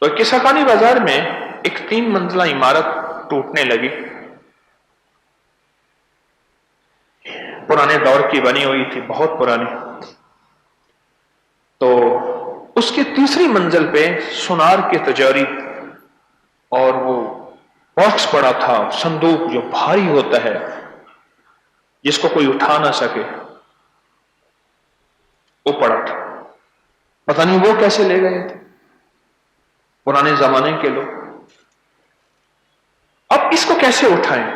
تو किसाकानी बाजार में एक 3 मंजिला इमारत टूटने लगी। पुराने दौर की बनी हुई थी, बहुत पुरानी। तो उसकी तीसरी मंजिल पे सुनार की तिजोरी और वो बॉक्स पड़ा था, संदूक जो भारी होता है, जिसको कोई उठा ना सके, वो पड़ा था। पता नहीं वो कैसे ले गए थे पुराने जमाने के लोग। अब इसको कैसे उठाएं?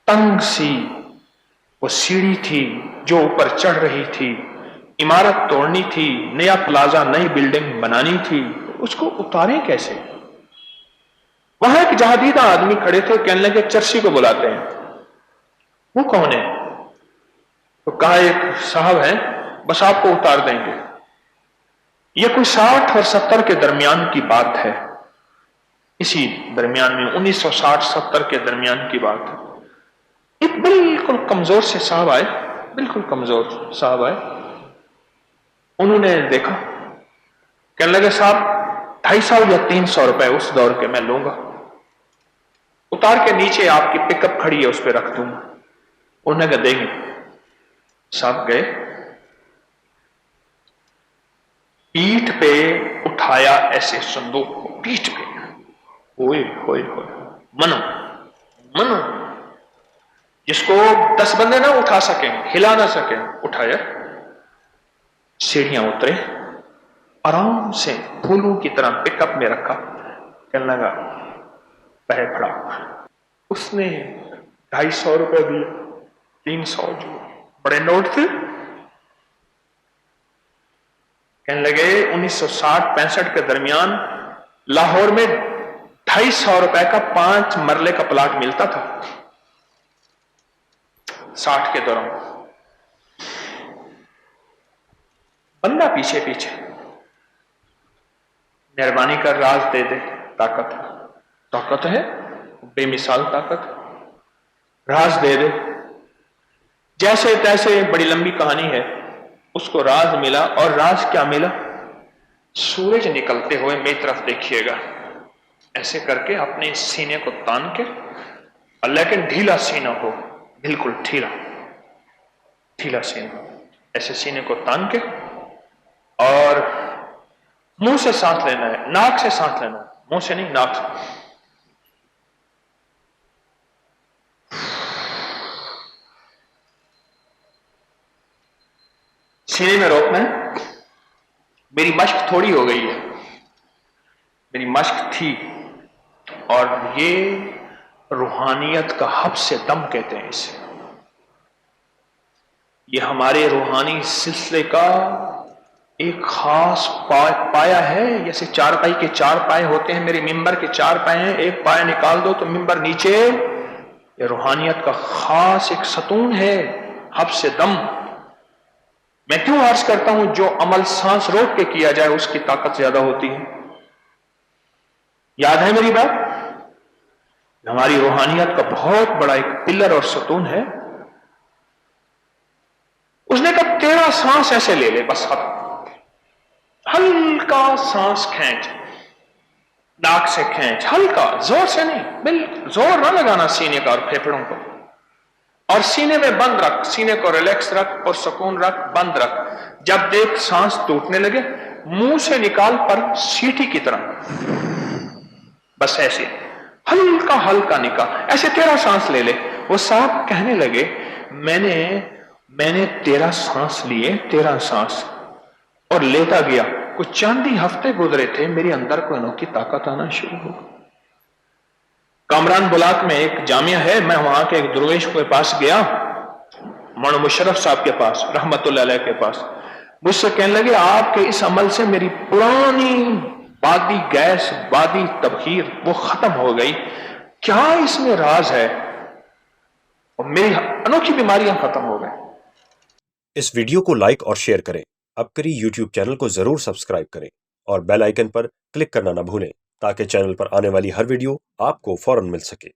तंग सी वो सीढ़ी थी जो ऊपर चढ़ रही थी, इमारत तोड़नी थी, नया प्लाजा, नई बिल्डिंग बनानी थी, उसको उतारें कैसे? वहां एक जहादीदा आदमी खड़े थे, कहने लगे चर्सी को बुलाते हैं। वो कौन है? तो कहा एक साहब है, बस आपको उतार देंगे। ये कोई 60 और 70 के दरमियान की बात है, इसी दरमियान में 1960-70 के दरमियान की बात है। एक बिल्कुल कमजोर से साहब आए, बिल्कुल कमजोर साहब आए। उन्होंने देखा, कहने लगे साहब 250 या 300 रुपए उस दौर के मैं लूंगा, उतार के नीचे आपकी पिकअप खड़ी है उस पर रख दूंगा। उन्होंने कहा देंगे। साहब गए, पीठ पे उठाया ऐसे संदूक को, पीठ पे, ओए होए होए, मनो मनो, जिसको 10 बंदे ना उठा सकें, हिला ना सकें, उठाया। सीढ़ियां उतरे, आराम से फूलों की तरह पिकअप में रखा। कहने लगा पैर खड़ा। उसने 250 रुपए दिए, 300 जो बड़े नोट थे। कहने लगे 1960-65 के दरमियान लाहौर में 250 रुपए का 5 मरले का प्लाट मिलता था, 60 के दौरान। बंदा पीछे पीछे, मेहरबानी कर राज दे दे, ताकत है, ताकत है, बेमिसाल ताकत, राज दे दे। जैसे तैसे बड़ी लंबी कहानी है, उसको राज मिला। और राज क्या मिला? सूरज निकलते हुए मेरी तरफ देखिएगा, ऐसे करके अपने सीने को तान के, लेकिन ढीला सीना हो, बिल्कुल ढीला ढीला सीना, ऐसे सीने को तान के, और मुंह से सांस लेना है, नाक से सांस लेना है, मुंह से नहीं, नाक से। सीने में रोकना है। मेरी मश्क थोड़ी हो गई है, मेरी मश्क थी, और ये रूहानियत का हब्स से दम कहते हैं इसे। ये हमारे रूहानी सिलसिले का एक खास पाया है। जैसे चारपाई के 4 पाए होते हैं, मेरे मिंबर के 4 पाए हैं, एक पाया निकाल दो तो मिंबर नीचे। ये रूहानियत का खास एक सतून है, हब्स से दम। मैं क्यों अर्ज करता हूं, जो अमल सांस रोक के किया जाए उसकी ताकत ज्यादा होती है। याद है मेरी बात? हमारी रूहानियत का बहुत बड़ा एक पिलर और सतून है। उसने कहा तेरा सांस ऐसे ले ले, बस हल्का सांस खींच, नाक से खींच, हल्का, जोर से नहीं, बिल्कुल जोर ना लगाना सीने का और फेफड़ों को। और सीने में बंद रख, सीने को रिलैक्स रख और सुकून रख, बंद रख। जब देख सांस टूटने लगे, मुंह से निकाल पर सीटी की तरह, बस ऐसे हल्का हल्का निकाल, ऐसे तेरा सांस ले ले। वो साहब कहने लगे मैंने तेरा सांस लिए, तेरा सांस, और लेता गया। कुछ चांदी हफ्ते गुजरे थे, मेरे अंदर कोई अनोखी ताकत आना शुरू हो गई। कामरान बुलाक में एक जामिया है, मैं वहां के एक दुर्वेश के पास गया, मौलाना मुशर्रफ साहब के पास, रहमतुल्लाह अलैह के पास। मुझसे कहने लगे आपके इस अमल से मेरी पुरानी बादी गैस, बादी तबखीर वो खत्म हो गई, क्या इसमें राज है? और मेरी अनोखी बीमारियां खत्म हो गई। इस वीडियो को लाइक और शेयर करें। अपकरी यूट्यूब चैनल को जरूर सब्सक्राइब करें और बेल आइकन पर क्लिक करना न भूलें, ताकि चैनल पर आने वाली हर वीडियो आपको फौरन मिल सके।